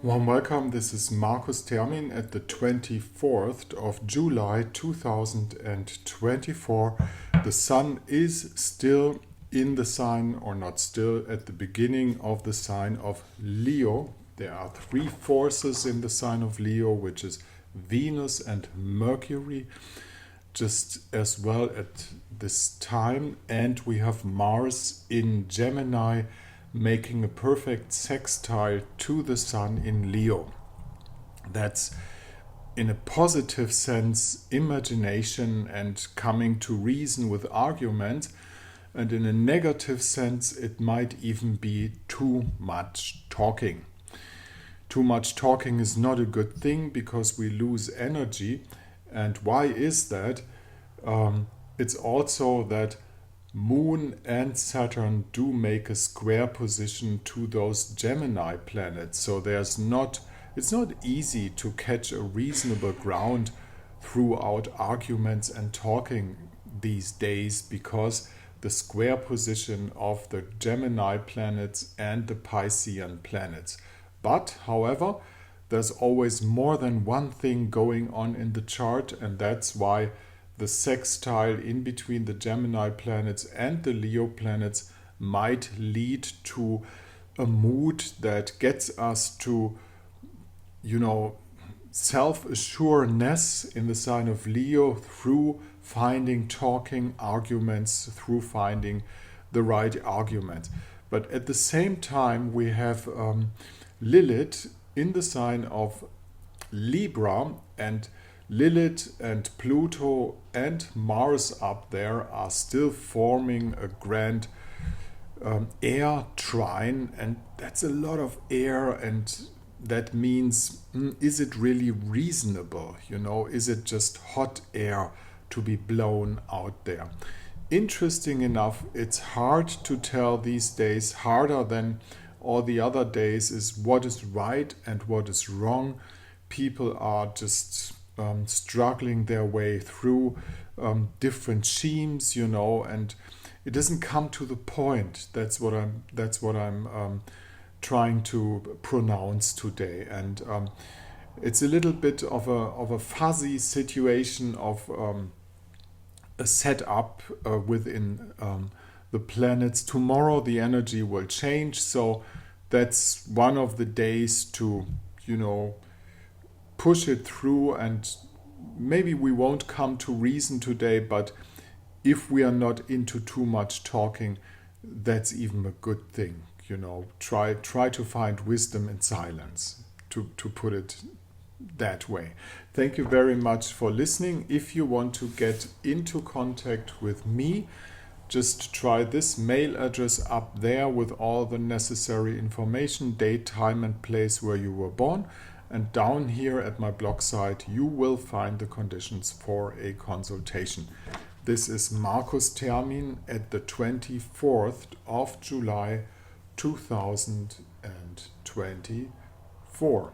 Warm welcome, this is Markus Termin at the 24th of July 2024. The Sun is still in the sign, or not still, at the beginning of the sign of Leo. There are three forces in the sign of Leo, which is Venus and Mercury, just as well at this time. And we have Mars in Gemini, making a perfect sextile to the Sun in Leo. That's, in a positive sense, imagination and coming to reason with argument, and in a negative sense it might even be too much talking. Too much talking is not a good thing because we lose energy. And why is that? It's also that Moon and Saturn do make a square position to those Gemini planets, so it's not easy to catch a reasonable ground throughout arguments and talking these days, because the square position of the Gemini planets and the Piscean planets. But, however, there's always more than one thing going on in the chart, and that's why the sextile in between the Gemini planets and the Leo planets might lead to a mood that gets us to, self-assuredness in the sign of Leo through finding talking arguments, through finding the right argument. But at the same time, we have Lilith in the sign of Libra, and Lilith and Pluto and Mars up there are still forming a grand air trine, and that's a lot of air, and that means, is it really reasonable? Is it just hot air to be blown out there? Interesting enough, it's hard to tell these days, harder than all the other days, is what is right and what is wrong. People are just struggling their way through different schemes, and it doesn't come to the point. That's what I'm trying to pronounce today, and it's a little bit of a fuzzy situation of a setup within the planets. Tomorrow the energy will change, so that's one of the days to push it through, and maybe we won't come to reason today, but if we are not into too much talking, that's even a good thing. Try to find wisdom in silence, to put it that way. Thank you very much for listening. If you want to get into contact with me, just try this mail address up there with all the necessary information, date, time and place where you were born. And down here at my blog site, you will find the conditions for a consultation. This is Markus Termin at the 24th of July 2024.